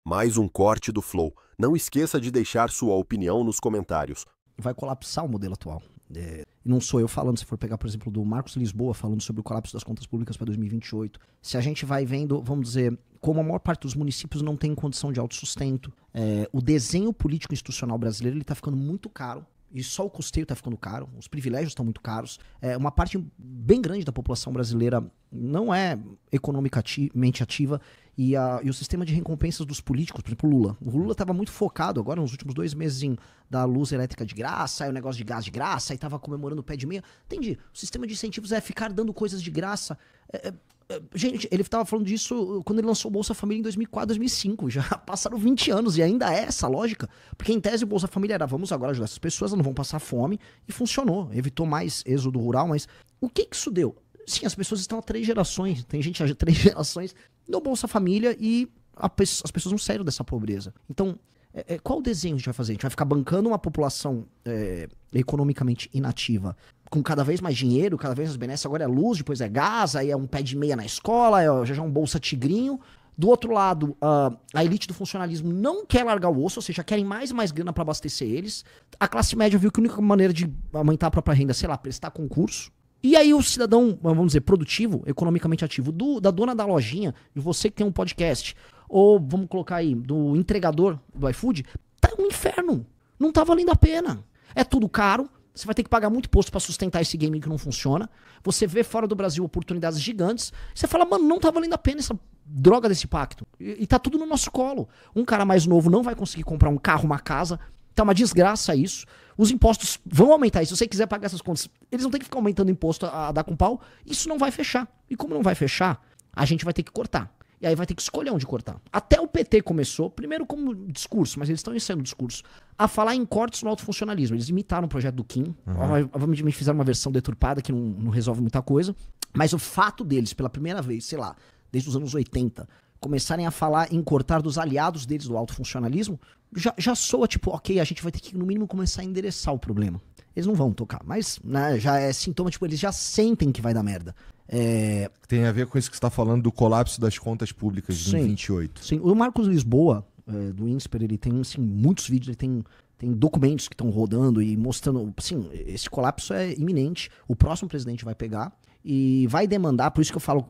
Mais um corte do Flow. Não esqueça de deixar sua opinião nos comentários. Vai colapsar o modelo atual. Não sou eu falando, se for pegar, por exemplo, do Marcos Lisboa falando sobre o colapso das contas públicas para 2028. Se a gente vai vendo, vamos dizer, como a maior parte dos municípios não tem condição de autossustento, o desenho político institucional brasileiro está ficando muito caro. E só o custeio está ficando caro, os privilégios estão muito caros. Uma parte bem grande da população brasileira não é economicamente ativa. E o sistema de recompensas dos políticos, por exemplo, o Lula estava muito focado agora nos últimos 2 meses em dar luz elétrica de graça, aí o negócio de gás de graça, aí estava comemorando o pé de meia. Entendi, o sistema de incentivos é ficar dando coisas de graça. Gente, ele estava falando disso quando ele lançou o Bolsa Família em 2004, 2005. Já passaram 20 anos e ainda é essa lógica. Porque em tese o Bolsa Família era, vamos agora ajudar essas pessoas, elas não vão passar fome. E funcionou, evitou mais êxodo rural, mas o que isso deu? Sim, as pessoas estão há 3 gerações, tem gente há 3 gerações no Bolsa Família e as pessoas não saíram dessa pobreza. Então, qual o desenho a gente vai fazer? A gente vai ficar bancando uma população economicamente inativa com cada vez mais dinheiro, cada vez mais benesses. Agora é luz, depois é gás, aí é um pé de meia na escola, já é um Bolsa Tigrinho. Do outro lado, a elite do funcionalismo não quer largar o osso, ou seja, querem mais e mais grana para abastecer eles. A classe média viu que a única maneira de aumentar a própria renda é, sei lá, prestar concurso. E aí o cidadão, vamos dizer, produtivo, economicamente ativo, da dona da lojinha, de você que tem um podcast, ou vamos colocar aí, do entregador do iFood, tá um inferno. Não tá valendo a pena. É tudo caro, você vai ter que pagar muito imposto pra sustentar esse game que não funciona. Você vê fora do Brasil oportunidades gigantes. Você fala, mano, não tá valendo a pena essa droga desse pacto. E tá tudo no nosso colo. Um cara mais novo não vai conseguir comprar um carro, uma casa. Tá uma desgraça isso. Os impostos vão aumentar. E se você quiser pagar essas contas, eles vão ter que ficar aumentando imposto a dar com pau. Isso não vai fechar. E como não vai fechar, a gente vai ter que cortar. E aí vai ter que escolher onde cortar. Até o PT começou, primeiro como discurso, mas eles estão iniciando o discurso, a falar em cortes no autofuncionalismo. Eles imitaram o projeto do Kim. Obviamente fizeram uma versão deturpada que não resolve muita coisa. Mas o fato deles, pela primeira vez, sei lá, desde os anos 80, começarem a falar em cortar dos aliados deles do autofuncionalismo, já soa tipo, ok, a gente vai ter que no mínimo começar a endereçar o problema. Eles não vão tocar, mas né, já é sintoma, tipo, eles já sentem que vai dar merda. Tem a ver com isso que você está falando do colapso das contas públicas de 2028. Sim, o Marcos Lisboa, do INSPER, ele tem assim, muitos vídeos, ele tem documentos que estão rodando e mostrando, assim, esse colapso é iminente, o próximo presidente vai pegar e vai demandar, por isso que eu falo,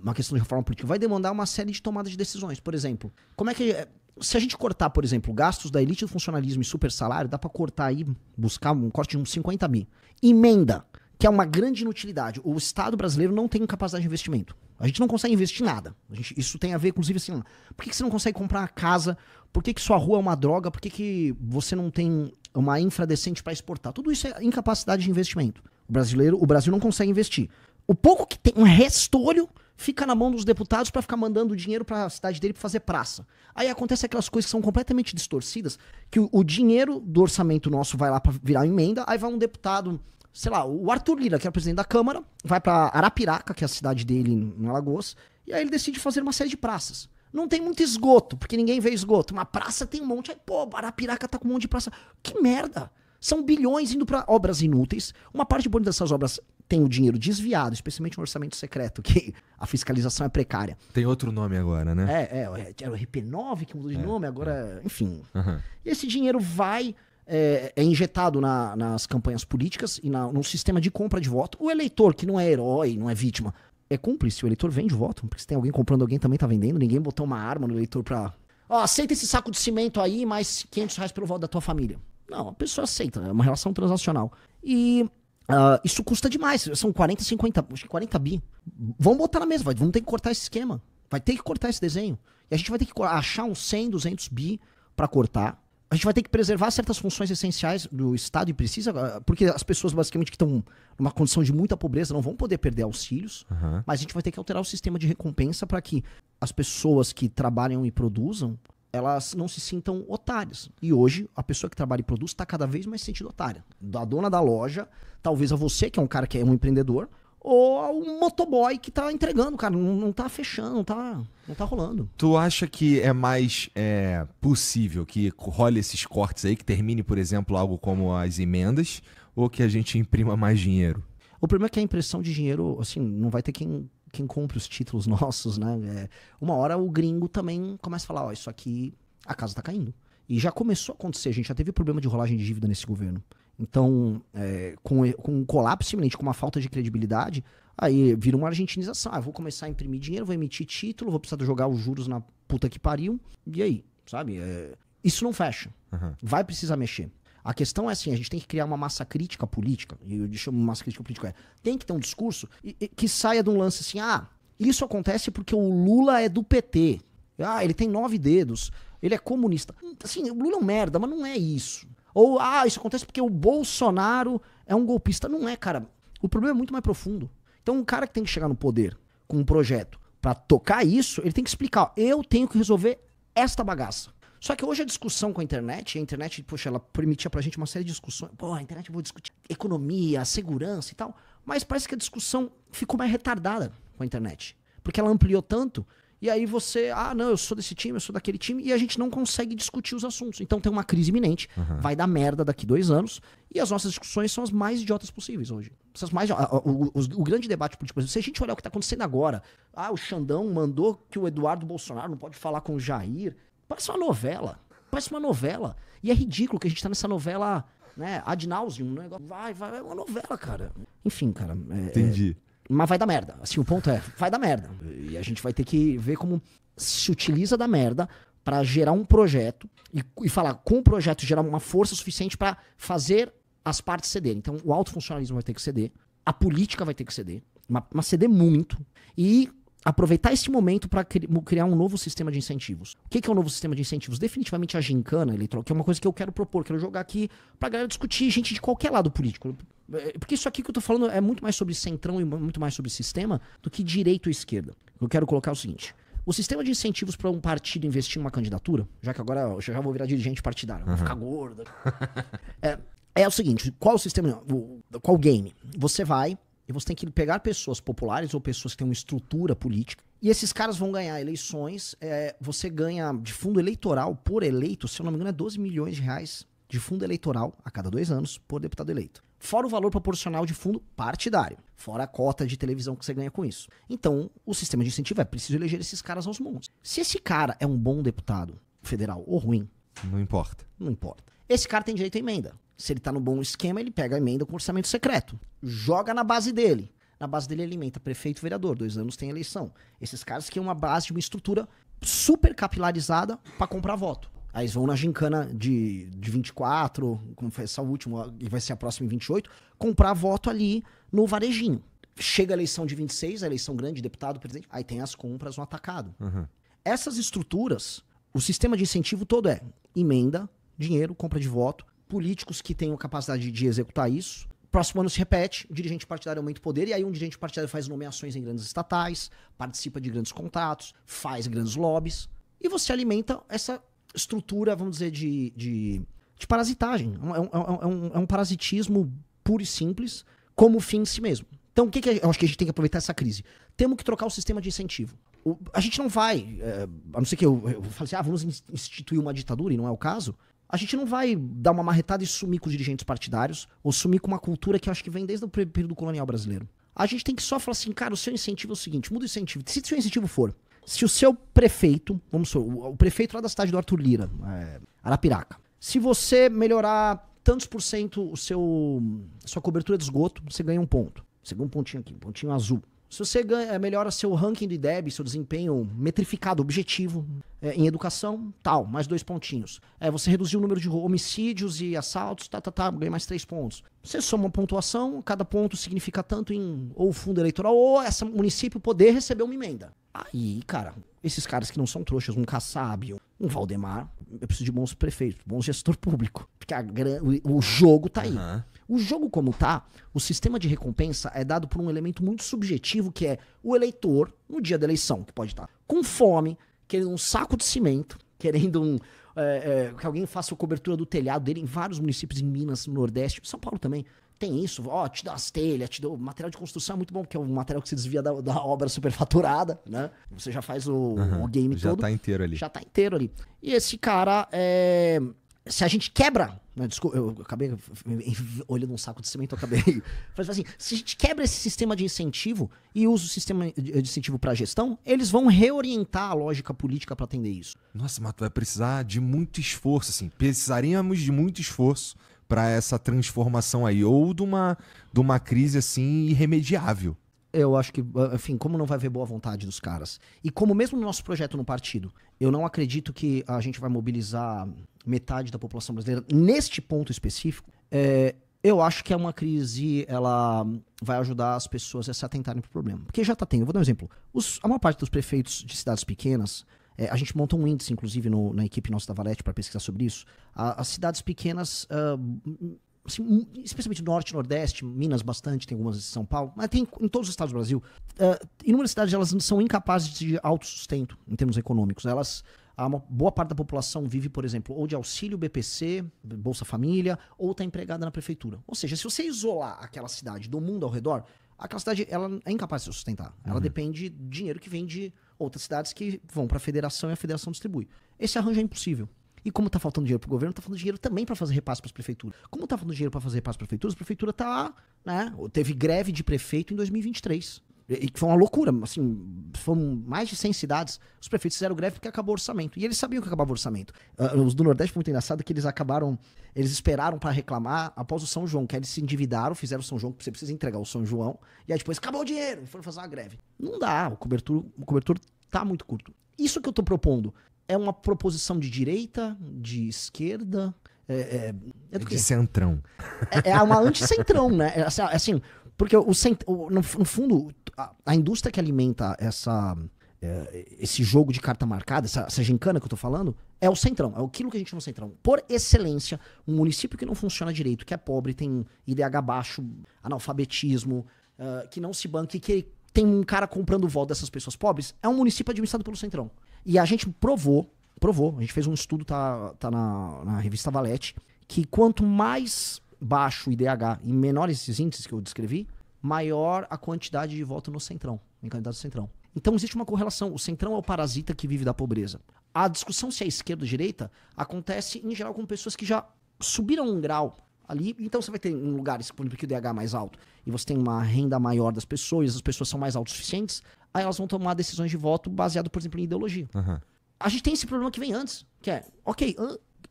uma questão de reforma política, vai demandar uma série de tomadas de decisões. Por exemplo, como é que... Se a gente cortar, por exemplo, gastos da elite do funcionalismo e super salário, dá pra cortar aí, buscar um corte de uns 50 bi. Emenda, que é uma grande inutilidade. O Estado brasileiro não tem capacidade de investimento. A gente não consegue investir nada. Isso tem a ver, inclusive, assim, por que você não consegue comprar uma casa? Por que sua rua é uma droga? Por que você não tem uma infra decente para exportar? Tudo isso é incapacidade de investimento. O Brasil não consegue investir. O pouco que tem, um restolho, fica na mão dos deputados para ficar mandando dinheiro para a cidade dele para fazer praça. Aí acontece aquelas coisas que são completamente distorcidas, que o dinheiro do orçamento nosso vai lá para virar emenda, aí vai um deputado, sei lá, o Arthur Lira, que é o presidente da Câmara, vai para Arapiraca, que é a cidade dele em Alagoas, e aí ele decide fazer uma série de praças. Não tem muito esgoto, porque ninguém vê esgoto. Uma praça tem um monte, aí pô, Arapiraca tá com um monte de praça. Que merda! São bilhões indo para obras inúteis. Uma parte boa dessas obras tem o dinheiro desviado, especialmente no orçamento secreto, que a fiscalização é precária. Tem outro nome agora, né? Era o RP9 que mudou de nome, agora, enfim. E esse dinheiro vai, é injetado nas campanhas políticas e no sistema de compra de voto. O eleitor, que não é herói, não é vítima, é cúmplice. O eleitor vende voto, porque se tem alguém comprando, alguém também tá vendendo. Ninguém botou uma arma no eleitor pra... aceita esse saco de cimento aí, mais R$500 pelo voto da tua família. Não, a pessoa aceita, é uma relação transacional. E isso custa demais, são 40, 50, acho que 40 bi. Vamos botar na mesa, vamos ter que cortar esse esquema. Vai ter que cortar esse desenho. E a gente vai ter que achar uns 100, 200 bi pra cortar. A gente vai ter que preservar certas funções essenciais do Estado e precisa, porque as pessoas basicamente que estão numa condição de muita pobreza não vão poder perder auxílios, mas a gente vai ter que alterar o sistema de recompensa para que as pessoas que trabalham e produzam, elas não se sintam otárias. E hoje, a pessoa que trabalha e produz está cada vez mais se sentindo otária. Da dona da loja, talvez a você, que é um cara que é um empreendedor, ou a um motoboy que tá entregando, cara. Não tá fechando, não tá rolando. Tu acha que é mais possível que role esses cortes aí, que termine, por exemplo, algo como as emendas, ou que a gente imprima mais dinheiro? O problema é que a impressão de dinheiro, assim, não vai ter quem quem compra os títulos nossos, né? Uma hora o gringo também começa a falar, ó, isso aqui, a casa tá caindo. E já começou a acontecer, a gente já teve problema de rolagem de dívida nesse governo. Então, com um colapso iminente, com uma falta de credibilidade, aí vira uma argentinização. Vou começar a imprimir dinheiro, vou emitir título, vou precisar jogar os juros na puta que pariu. E aí, sabe? Isso não fecha. Uhum. Vai precisar mexer. A questão é assim, a gente tem que criar uma massa crítica política. E eu chamo massa crítica política tem que ter um discurso que saia de um lance assim, isso acontece porque o Lula é do PT. Ele tem 9 dedos, ele é comunista. Assim, o Lula é um merda, mas não é isso. Ou, isso acontece porque o Bolsonaro é um golpista. Não é, cara. O problema é muito mais profundo. Então, um cara que tem que chegar no poder com um projeto pra tocar isso, ele tem que explicar, eu tenho que resolver esta bagaça. Só que hoje a discussão com a internet, poxa, ela permitia pra gente uma série de discussões. Pô, a internet eu vou discutir economia, segurança e tal. Mas parece que a discussão ficou mais retardada com a internet. Porque ela ampliou tanto, e aí você, não, eu sou desse time, eu sou daquele time, e a gente não consegue discutir os assuntos. Então tem uma crise iminente, vai dar merda daqui 2 anos, e as nossas discussões são as mais idiotas possíveis hoje. O grande debate político, por exemplo, se a gente olhar o que está acontecendo agora, o Xandão mandou que o Eduardo Bolsonaro não pode falar com o Jair, parece uma novela. E é ridículo que a gente tá nessa novela, né, ad nauseum, um negócio, vai, é uma novela, cara. Enfim, cara. Entendi. Mas vai dar merda. Assim, o ponto vai dar merda. E a gente vai ter que ver como se utiliza da merda pra gerar um projeto e falar, com o projeto, gerar uma força suficiente pra fazer as partes cederem. Então, o autofuncionalismo vai ter que ceder, a política vai ter que ceder, mas ceder muito, e aproveitar esse momento para criar um novo sistema de incentivos. O que é um novo sistema de incentivos? Definitivamente a gincana eleitoral, que é uma coisa que eu quero propor, quero jogar aqui pra galera discutir, gente de qualquer lado político. Porque isso aqui que eu tô falando é muito mais sobre centrão e muito mais sobre sistema do que direita ou esquerda. Eu quero colocar o seguinte: o sistema de incentivos para um partido investir em uma candidatura, já que agora eu já vou virar dirigente partidário, vou ficar gordo. É o seguinte, qual o sistema, qual game? Você vai e você tem que pegar pessoas populares ou pessoas que têm uma estrutura política, e esses caras vão ganhar eleições, você ganha de fundo eleitoral por eleito, se eu não me engano é 12 milhões de reais de fundo eleitoral a cada 2 anos por deputado eleito. Fora o valor proporcional de fundo partidário, fora a cota de televisão que você ganha com isso. Então, o sistema de incentivo é preciso eleger esses caras aos montes. Se esse cara é um bom deputado federal ou ruim, não importa. Não importa. Esse cara tem direito à emenda. Se ele tá no bom esquema, ele pega a emenda com orçamento secreto. Joga na base dele. Na base dele alimenta prefeito e vereador. 2 anos tem eleição. Esses caras que é uma base de uma estrutura super capilarizada pra comprar voto. Aí eles vão na gincana de 24, como foi essa última, e vai ser a próxima em 28, comprar voto ali no varejinho. Chega a eleição de 26, a eleição grande, deputado, presidente, aí tem as compras no atacado. Essas estruturas, o sistema de incentivo todo é emenda, dinheiro, compra de voto, políticos que tenham capacidade de executar isso. Próximo ano se repete, o dirigente partidário aumenta o poder, e aí um dirigente partidário faz nomeações em grandes estatais, participa de grandes contatos, faz grandes lobbies, e você alimenta essa estrutura, vamos dizer, de parasitagem. É um parasitismo puro e simples, como fim em si mesmo. Então, o que eu acho que a gente tem que aproveitar essa crise? Temos que trocar o sistema de incentivo. A gente não vai, a não ser que eu fale assim, vamos instituir uma ditadura, e não é o caso, a gente não vai dar uma marretada e sumir com os dirigentes partidários, ou sumir com uma cultura que eu acho que vem desde o período colonial brasileiro. A gente tem que só falar assim, cara, o seu incentivo é o seguinte, muda o incentivo. Se o seu incentivo for, se o seu prefeito, vamos supor, o prefeito lá da cidade do Arthur Lira, Arapiraca, se você melhorar tantos por cento sua cobertura de esgoto, você ganha 1 ponto. Você ganha um pontinho aqui, um pontinho azul. Se você melhora seu ranking do IDEB, seu desempenho metrificado, objetivo, em educação, tal, mais 2 pontinhos. Você reduziu o número de homicídios e assaltos, ganha mais 3 pontos. Você soma uma pontuação, cada ponto significa tanto em ou fundo eleitoral, ou esse município poder receber uma emenda. Aí, cara, esses caras que não são trouxas, um Kassab, um Valdemar, eu preciso de bons prefeitos, bons gestor público. Porque o jogo tá aí. O jogo como tá, o sistema de recompensa é dado por um elemento muito subjetivo, que é o eleitor, no dia da eleição, que pode estar com fome, querendo um saco de cimento, querendo que alguém faça a cobertura do telhado dele em vários municípios em Minas, no Nordeste, São Paulo também. Tem isso, te dá as telhas, te dá o material de construção, é muito bom, porque é um material que se desvia da obra superfaturada, né? Você já faz o game já todo. Já tá inteiro ali. Já tá inteiro ali. E esse cara, se a gente quebra, né, desculpa, eu acabei olhando um saco de cimento, eu acabei. Mas assim, se a gente quebra esse sistema de incentivo e usa o sistema de incentivo para gestão, eles vão reorientar a lógica política para atender isso. Nossa, mas tu vai precisar de muito esforço, assim. Precisaríamos de muito esforço para essa transformação aí, ou de uma crise assim irremediável. Eu acho que, enfim, como não vai haver boa vontade dos caras, e como mesmo no nosso projeto no partido, eu não acredito que a gente vai mobilizar metade da população brasileira neste ponto específico, eu acho que é uma crise, ela vai ajudar as pessoas a se atentarem para o problema. Porque já está tendo, eu vou dar um exemplo, a maior parte dos prefeitos de cidades pequenas, a gente monta um índice, inclusive, na equipe nossa da Valete para pesquisar sobre isso, as cidades pequenas... assim, especialmente Norte e Nordeste, Minas bastante, tem algumas em São Paulo, mas tem em todos os estados do Brasil. Inúmeras cidades elas são incapazes de autossustento em termos econômicos. Uma boa parte da população vive, por exemplo, ou de auxílio BPC, Bolsa Família, ou está empregada na prefeitura. Ou seja, se você isolar aquela cidade do mundo ao redor, aquela cidade ela é incapaz de se sustentar. Ela depende de dinheiro que vem de outras cidades que vão para a federação e a federação distribui. Esse arranjo é impossível. E como está faltando dinheiro para o governo, está faltando dinheiro também para fazer repasse para as prefeituras. Como está faltando dinheiro para fazer repasse para as prefeituras, a prefeitura está, né, teve greve de prefeito em 2023. E que foi uma loucura, assim, foram mais de 100 cidades, os prefeitos fizeram greve porque acabou o orçamento. E eles sabiam que acabava o orçamento. Os do Nordeste foi muito engraçado que eles esperaram para reclamar após o São João, que aí eles se endividaram, fizeram o São João, que você precisa entregar o São João, e aí depois acabou o dinheiro, e foram fazer uma greve. Não dá, o cobertor tá muito curto. Isso que eu tô propondo é uma proposição de direita, de esquerda, de centrão. É uma anti-centrão, né? Assim, porque no fundo, a indústria que alimenta esse jogo de carta marcada, essa gincana que eu tô falando, é o centrão, é aquilo que a gente chama de centrão. Por excelência, um município que não funciona direito, que é pobre, tem IDH baixo, analfabetismo, que não se banca e que tem um cara comprando voto dessas pessoas pobres, é um município administrado pelo centrão. E a gente provou, a gente fez um estudo, tá na revista Valete, que quanto mais baixo o IDH e menores esses índices que eu descrevi, maior a quantidade de voto no centrão, em candidato centrão. Então existe uma correlação, o centrão é o parasita que vive da pobreza. A discussão se é esquerda ou direita acontece em geral com pessoas que já subiram um grau ali, então você vai ter em lugares que o IDH é mais alto e você tem uma renda maior das pessoas, as pessoas são mais autossuficientes, aí elas vão tomar decisões de voto baseado, por exemplo, em ideologia. Uhum. A gente tem esse problema que vem antes, que é, ok,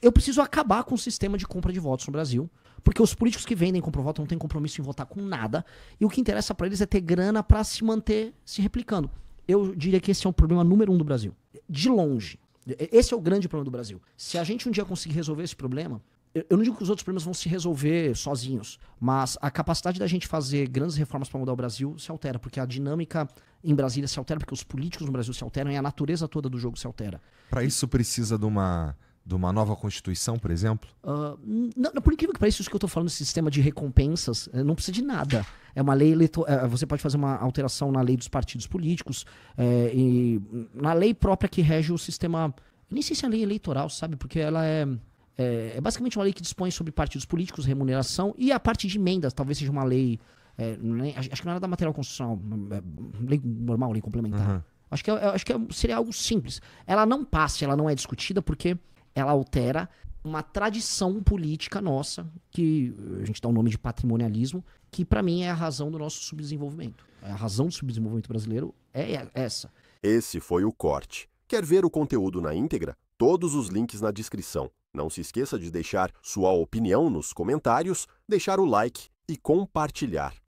eu preciso acabar com o sistema de compra de votos no Brasil, porque os políticos que vendem compra voto não têm compromisso em votar com nada, e o que interessa pra eles é ter grana pra se manter se replicando. Eu diria que esse é o problema número 1 do Brasil. De longe. Esse é o grande problema do Brasil. Se a gente um dia conseguir resolver esse problema, eu não digo que os outros problemas vão se resolver sozinhos, mas a capacidade da gente fazer grandes reformas para mudar o Brasil se altera, porque a dinâmica em Brasília se altera, porque os políticos no Brasil se alteram e a natureza toda do jogo se altera. Para isso precisa de uma nova Constituição, por exemplo? Não, por incrível que pareça, isso que eu estou falando, esse sistema de recompensas, não precisa de nada. É uma lei você pode fazer uma alteração na lei dos partidos políticos e na lei própria que rege o sistema. Eu nem sei se é a lei eleitoral, sabe? Porque ela é basicamente uma lei que dispõe sobre partidos políticos, remuneração e a parte de emendas. Talvez seja uma lei. Acho que não era da material constitucional, lei normal, lei complementar. Uhum. Acho que seria algo simples. Ela não passa, ela não é discutida porque ela altera uma tradição política nossa, que a gente dá o nome de patrimonialismo, que pra mim é a razão do nosso subdesenvolvimento. A razão do subdesenvolvimento brasileiro é essa. Esse foi o Corte. Quer ver o conteúdo na íntegra? Todos os links na descrição. Não se esqueça de deixar sua opinião nos comentários, deixar o like e compartilhar.